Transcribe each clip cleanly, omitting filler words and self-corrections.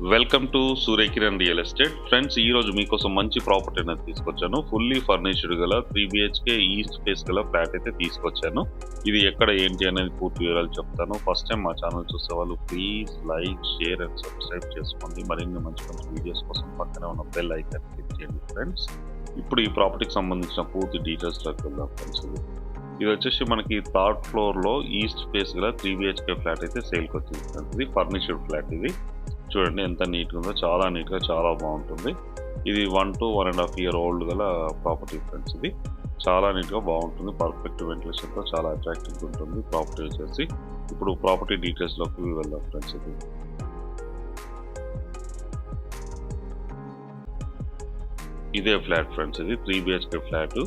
Welcome to Surya Kiran real estate. Friends, ఈ రోజు మీకోసం మంచి ప్రాపర్టీ అనేది తీసుకొచ్చాను. ఫుల్లీ ఫర్నిష్డ్ గల 3 BHK ఈస్ట్ ఫేస్ గల ఫ్లాట్ అయితే తీసుకొచ్చాను. ఇది ఎక్కడ ఏంటి అనేది పూర్తి వివరాలు చెప్తాను. ఫస్ట్ టైం మా ఛానల్ చూసే వాళ్ళు please like, share and subscribe చేసుకోండి. మరిన్ని మంచి మంచి వీడియోస్ కోసం పక్కనే ఉన్న బెల్ ఐకాన్ క్లిక్ చేయండి. ఫ్రెండ్స్, ఇప్పుడు ఈ ప్రాపర్టీకి సంబంధించిన పూర్తి డీటెయిల్స్లోకి వెళ్దాం. ఫ్రెండ్స్, ఇది వచ్చేసి మనకి థర్డ్ ఫ్లోర్లో ఈస్ట్ ఫేస్ గల 3 BHK ఫ్లాట్ అయితే సేల్కి వచ్చింది. ఫ్రెండ్స్, ఇది ఫర్నిష్డ్ ఫ్లాట్. ఇది చూడండి ఎంత నీట్గా ఉందో, చాలా నీట్గా, చాలా బాగుంటుంది. ఇది 1 to 1.5 year ఓల్డ్ గల ప్రాపర్టీ. ఫ్రెండ్స్, ఇది చాలా నీట్గా బాగుంటుంది. పర్ఫెక్ట్ వెంటిలేషన్తో చాలా అట్రాక్టివ్గా ఉంటుంది ప్రాపర్టీ వచ్చేసి. ఇప్పుడు ప్రాపర్టీ డీటెయిల్స్లోకి వెళ్దాం. ఫ్రెండ్స్, ఇదే ఫ్లాట్. ఫ్రెండ్స్, ఇది 3 BHK ఫ్లాట్.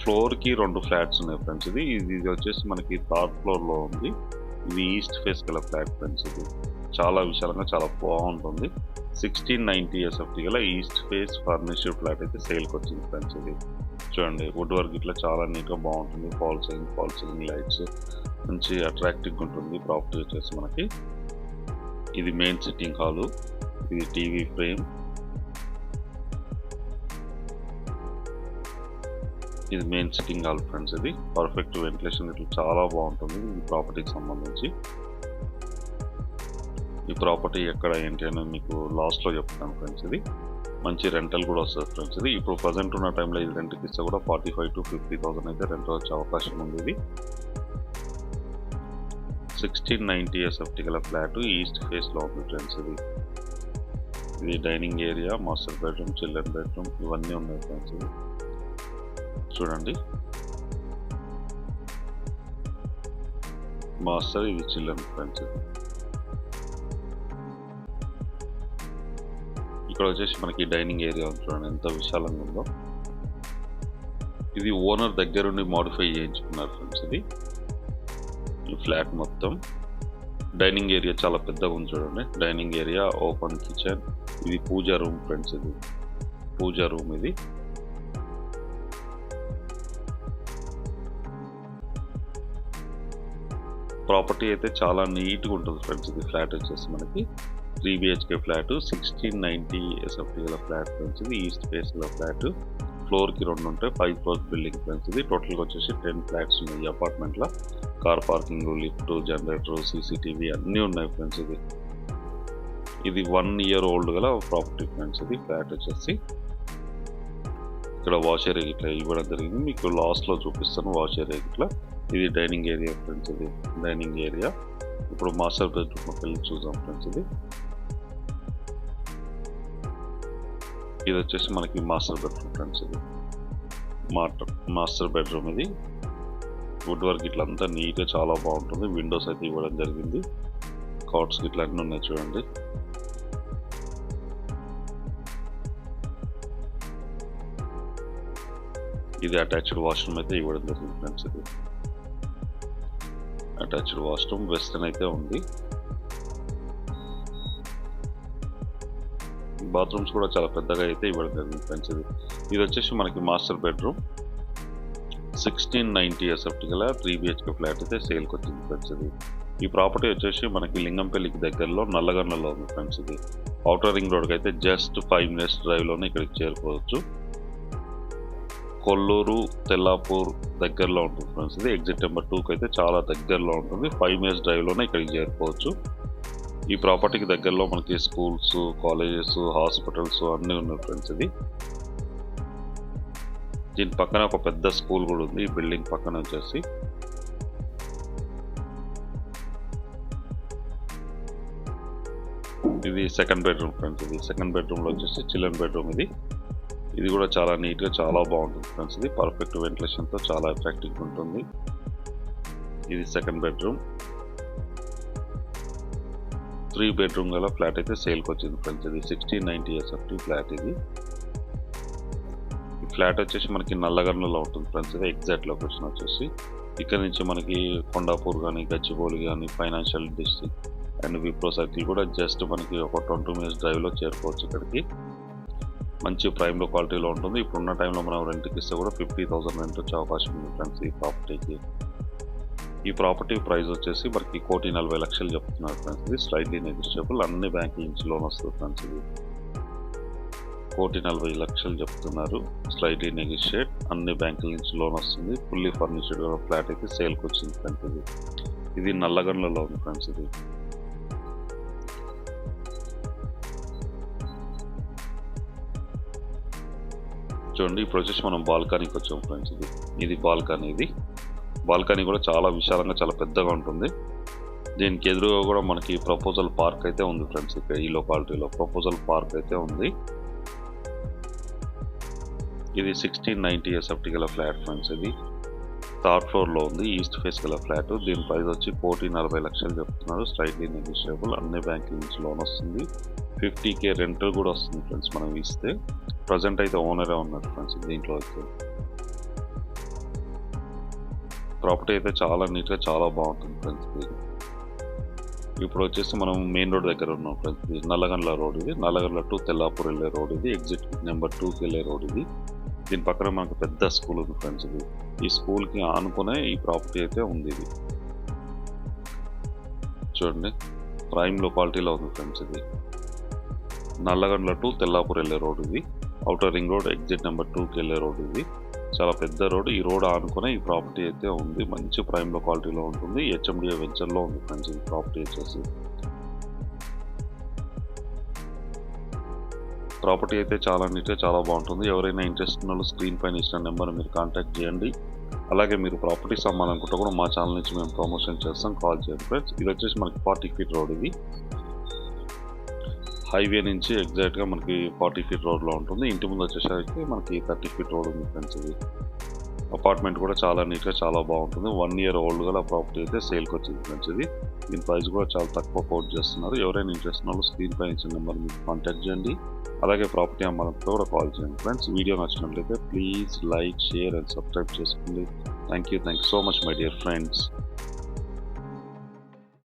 ఫ్లోర్కి 2 ఫ్లాట్స్ ఉన్నాయి. ఫ్రెండ్స్, ఇది వచ్చేసి మనకి థర్డ్ ఫ్లోర్లో ఉంది. ఇది ఈస్ట్ ఫేస్ గల ఫ్లాట్. ఫ్రెండ్స్, ఇది చాలా విశాలంగా, చాలా బాగుంటుంది. 1690 SFT గల ఈస్ట్ ఫేస్ ఫర్నిష్డ్ ఫ్లాట్ అయితే సేల్కి వచ్చింది. ఫ్రెండ్స్, ఇది చూడండి వుడ్ వర్క్ ఇట్లా చాలా నీట్గా బాగుంటుంది. ఫాల్ సీలింగ్ లైట్స్ మంచి అట్రాక్టివ్గా ఉంటుంది. ప్రాపర్టీ వచ్చేసి మనకి ఇది మెయిన్ సిట్టింగ్ హాలు, ఇది టీవీ ఫ్రేమ్, ఇది మెయిన్ సిట్టింగ్ హాల్. ఫ్రెండ్స్, ఇది పర్ఫెక్ట్ వెంటిలేషన్ ఇట్లా చాలా బాగుంటుంది. ఈ ప్రాపర్టీకి సంబంధించి ఈ ప్రాపర్టీ ఎక్కడ ఏంటి అనేది మీకు లాస్ట్లో చెప్తాను. ఫ్రెండ్స్, ఇది మంచి రెంటల్ కూడా వస్తుంది. ఫ్రెండ్స్, ఇది ఇప్పుడు ప్రజెంట్ ఉన్న టైంలో ఇది రెంట్కి ఇస్తే కూడా 45,000 to 50,000 అయితే రెంట్ వచ్చే అవకాశం ఉంది. ఇది 1690 SFT గల ఫ్లాట్ ఈస్ట్ ఫేస్లో ఉంది. ఫ్రెండ్స్, ఇది dining area, master bedroom, children bedroom ఇవన్నీ ఉన్నాయి. ఫ్రెండ్స్, ఇది చూడండి మాస్టర్, ఇది చిల్డ్రన్. ఫ్రెండ్స్, ఇక్కడ వచ్చేసి మనకి డైనింగ్ ఏరియా చూడండి ఎంత విశాలంగా ఉందో. ఇది ఓనర్ దగ్గరుండి మోడిఫై చేయించుకున్నారు. ఫ్రెండ్స్, ఇది ఈ ఫ్లాట్ మొత్తం డైనింగ్ ఏరియా చాలా పెద్దగా ఉంది. చూడండి డైనింగ్ ఏరియా, ఓపెన్ కిచెన్, ఇది పూజా రూమ్. ఫ్రెండ్స్, ఇది పూజా రూమ్. ఇది ప్రాపర్టీ అయితే చాలా నీట్గా ఉంటుంది. ఫ్రెండ్స్, ఇది ఫ్లాట్ వచ్చేసి మనకి 3 BHK ఫ్లాట్, 1690 SFT గల ఫ్లాట్. ఫ్రెండ్స్, ఇది ఈస్ట్ ఫేస్ గల ఫ్లాట్. ఫ్లోర్కి 2 ఉంటాయి, 5 floors బిల్డింగ్. ఫ్రెండ్స్, ఇది టోటల్గా వచ్చేసి 10 ఫ్లాట్స్ ఉన్నాయి. ఈ అపార్ట్మెంట్లో car parking, lift, generator, CCTV అన్నీ ఉన్నాయి. ఫ్రెండ్స్, ఇది 1 year ఓల్డ్ గల ప్రాపర్టీ. ఫ్రెండ్స్, ఇది ఫ్లాట్ వచ్చేసి ఇక్కడ వాష్ ఏరియా ఇట్లా ఇవ్వడం జరిగింది. మీకు లాస్ట్లో చూపిస్తాను వాష్ ఏరియా ఇట్లా. ఇది డైనింగ్ ఏరియా. ఫ్రెండ్స్, ఇది డైనింగ్ ఏరియా. ఇప్పుడు మాస్టర్ బెడ్రూమ్ వెళ్ళి చూద్దాం. ఫ్రెండ్స్, ఇది వచ్చేసి మనకి మాస్టర్ బెడ్రూమ్. ఫ్రెండ్స్, ఇది మాస్టర్ బెడ్రూమ్. ఇది వుడ్ వర్క్ ఇట్లా అంతా నీట్గా చాలా బాగుంటుంది. విండోస్ అయితే ఇవ్వడం జరిగింది. కాట్స్ ఇట్లా అన్నీ ఉన్నాయి. చూడండి ఇది అటాచ్డ్ వాష్రూమ్ అయితే ఇవ్వడం జరిగింది. ఫ్రెండ్స్, ఇది అటాచ్డ్ వాష్రూమ్ వెస్టర్న్ అయితే ఉంది. బాత్రూమ్స్ కూడా చాలా పెద్దగా అయితే ఇవ్వడం జరిగింది. ఫ్రెండ్స్, ఇది వచ్చేసి మనకి మాస్టర్ బెడ్రూమ్ 1690 SFT గల 3 BHK ఫ్లాట్ అయితే సేల్కి వచ్చింది. ఫ్రెండ్స్, ఈ ప్రాపర్టీ వచ్చేసి మనకి లింగంపల్లికి దగ్గరలో నల్లగొండలో ఉంది. ఫ్రెండ్స్, ఇది ఔటర్ రింగ్ రోడ్కి అయితే జస్ట్ 5 minutes డ్రైవ్లోనే ఇక్కడికి చేరుకోవచ్చు. కొల్లూరు, తెల్లాపూర్ దగ్గరలో ఉంటుంది. ఫ్రెండ్స్, ఇది ఎగ్జిట్ నెంబర్ 2కి అయితే చాలా దగ్గరలో ఉంటుంది. 5 minutes డ్రైవ్లోనే ఇక్కడికి చేరుకోవచ్చు. ఈ ప్రాపర్టీకి దగ్గరలో మనకి స్కూల్స్, కాలేజెస్, హాస్పిటల్స్ అన్నీ ఉన్నాయి. ఫ్రెండ్స్, దీని పక్కన ఒక పెద్ద స్కూల్ కూడా ఉంది. ఈ బిల్డింగ్ పక్కన వచ్చేసి ఇది సెకండ్ బెడ్రూమ్. ఫ్రెండ్స్, ఇది సెకండ్ బెడ్రూమ్లో వచ్చేసి చిల్డ్రన్ బెడ్రూమ్. ఇది కూడా చాలా నీట్గా, చాలా బాగుంటుంది. ఫ్రెండ్స్, ఇది పర్ఫెక్ట్ వెంటిలేషన్తో చాలా అట్రాక్టివ్గా ఉంటుంది. ఇది సెకండ్ బెడ్రూమ్. 3 bedroom గల ఫ్లాట్ అయితే సేల్కి వచ్చింది. ఫ్రెండ్స్, ఇది 1690 SFT ఫ్లాట్. ఈ ఫ్లాట్ వచ్చేసి మనకి నల్లగొండలో ఉంటుంది. ఫ్రెండ్స్, ఇది ఎగ్జాక్ట్ లొకేషన్ వచ్చేసి ఇక్కడ నుంచి మనకి కొండాపూర్ కానీ, గచ్చిబౌలి కానీ, financial district and Wipro circle కూడా జస్ట్ మనకి ఒక 20 minutes డ్రైవ్లో చేరుకోవచ్చు. ఇక్కడికి మంచి ప్రైమ్లో క్వాలిటీలో ఉంటుంది. ఇప్పుడున్న టైంలో మనం రెంట్కి ఇస్తే కూడా 50,000 రెంట్ వచ్చే అవకాశం ఉంది. ఫ్రెండ్స్, ఈ ప్రాపర్టీకి ఈ ప్రాపర్టీ ప్రైస్ వచ్చేసి మనకి 1,40,00,000 చెప్తున్నారు ఫ్రెండ్స్. ఇది స్లైట్లీ నెగోషియబుల్, అన్ని బ్యాంకుల నుంచి లోన్ వస్తుంది ఫ్రెండ్స్. ఇది 1,40,00,000 చెప్తున్నారు, స్లైట్లీ నెగోషియేట్, అన్ని బ్యాంకుల నుంచి లోన్ వస్తుంది. ఫుల్లీ ఫర్నిష్డ్ ఫ్లాట్ అయితే సేల్కి వచ్చింది ఫ్రెండ్స్. ఇది నల్లగండ్లలో ఉంది ఫ్రెండ్స్. ఇది చూడండి, ఇప్పుడు వచ్చేసి మనం బాల్కనీకి వచ్చాం ఫ్రెండ్స్. ఇది బాల్కనీ కూడా చాలా విశాలంగా చాలా పెద్దగా ఉంటుంది. దీనికి ఎదురుగా కూడా మనకి ప్రపోజల్ పార్క్ అయితే ఉంది ఫ్రెండ్స్. ఇక్కడ ఈ లొకాలిటీలో ప్రపోజల్ పార్క్ అయితే ఉంది. ఇది 1690 SFT గల ఫ్లాట్ ఫ్రెండ్స్. ఇది థర్డ్ ఫ్లోర్లో ఉంది, ఈస్ట్ ఫేస్ గల ఫ్లాట్. దీని ప్రైస్ వచ్చి 1,40,00,000 చెప్తున్నారు, స్లైట్లీ నెగోషియబుల్, అన్ని బ్యాంకుల నుంచి లోన్ వస్తుంది. 50K రెంటల్ కూడా వస్తుంది ఫ్రెండ్స్ మనం ఇస్తే. ప్రజెంట్ అయితే ఓనరే ఉన్నారు ఫ్రెండ్స్ దీంట్లో అయితే. ప్రాపర్టీ అయితే చాలా నీట్గా చాలా బాగుంటుంది ఫ్రెండ్స్. ఇప్పుడు వచ్చేసి మనం మెయిన్ రోడ్ దగ్గర ఉన్నాం ఫ్రెండ్స్. ఇది నల్లగండ్ల రోడ్. ఇది నల్లగండ్ల టు తెల్లాపూర్ వెళ్ళే రోడ్. ఇది ఎగ్జిట్ నెంబర్ 2కి వెళ్ళే రోడ్. ఇది దీని పక్కన మనకు పెద్ద స్కూల్ ఉంది ఫ్రెండ్స్. ఈ స్కూల్కి ఆనుకునే ఈ ప్రాపర్టీ అయితే ఉంది. ఇది చూడండి, ప్రైమ్ లొకాలిటీలో ఉంది ఫ్రెండ్స్. ఇది నల్లగండ్ల టు తెల్లాపూర్ వెళ్ళే రోడ్. ఇది outer ring road exit number 2కి వెళ్ళే రోడ్. ఇది చాలా పెద్ద రోడ్. ఈ రోడ్ ఆనుకునే ఈ ప్రాపర్టీ అయితే ఉంది. మంచి ప్రైమ్ లొకాలిటీలో ఉంటుంది. HMDA వెంచర్లో ఉంది ఫ్రెండ్స్ ఈ ప్రాపర్టీ వచ్చేసి. ప్రాపర్టీ అయితే చాలా నీట్గా చాలా బాగుంటుంది. ఎవరైనా ఇంట్రెస్ట్ ఉన్న వాళ్ళు స్క్రీన్ పైన ఇచ్చిన నెంబర్ మీరు కాంటాక్ట్ చేయండి. అలాగే మీరు ప్రాపర్టీస్ అమ్మాలనుకుంటే కూడా మా ఛానల్ నుంచి మేము ప్రమోషన్ చేస్తాం, కాల్ చేయండి ఫ్రెండ్స్. ఇది వచ్చేసి మనకి 40 ఫీట్ రోడ్. ఇది హైవే నుంచి ఎగ్జాక్ట్గా మనకి 40 ఫీట్ రోడ్లో ఉంటుంది. ఇంటి ముందు వచ్చేసరికి మనకి 30 ఫీట్ రోడ్ ఉంది ఫ్రెండ్స్. ఇది అపార్ట్మెంట్ కూడా చాలా నీట్గా చాలా బాగుంటుంది. 1 ఇయర్ ఓల్డ్ గల ప్రాపర్టీ అయితే సేల్కి వచ్చింది ఫ్రెండ్స్. ఇది దీని ప్రైస్ కూడా చాలా తక్కువ కోట్ చేస్తున్నారు. ఎవరైనా ఇంట్రెస్ట్ ఉన్న వాళ్ళు స్క్రీన్ పైన ఇచ్చిన నెంబర్ మీరు కాంటాక్ట్ చేయండి. అలాగే ప్రాపర్టీ అమ్మాలంటే కూడా కాల్ చేయండి ఫ్రెండ్స్. వీడియో నచ్చినట్లయితే please like, share and subscribe చేసుకోండి. Thank you so much my dear friends.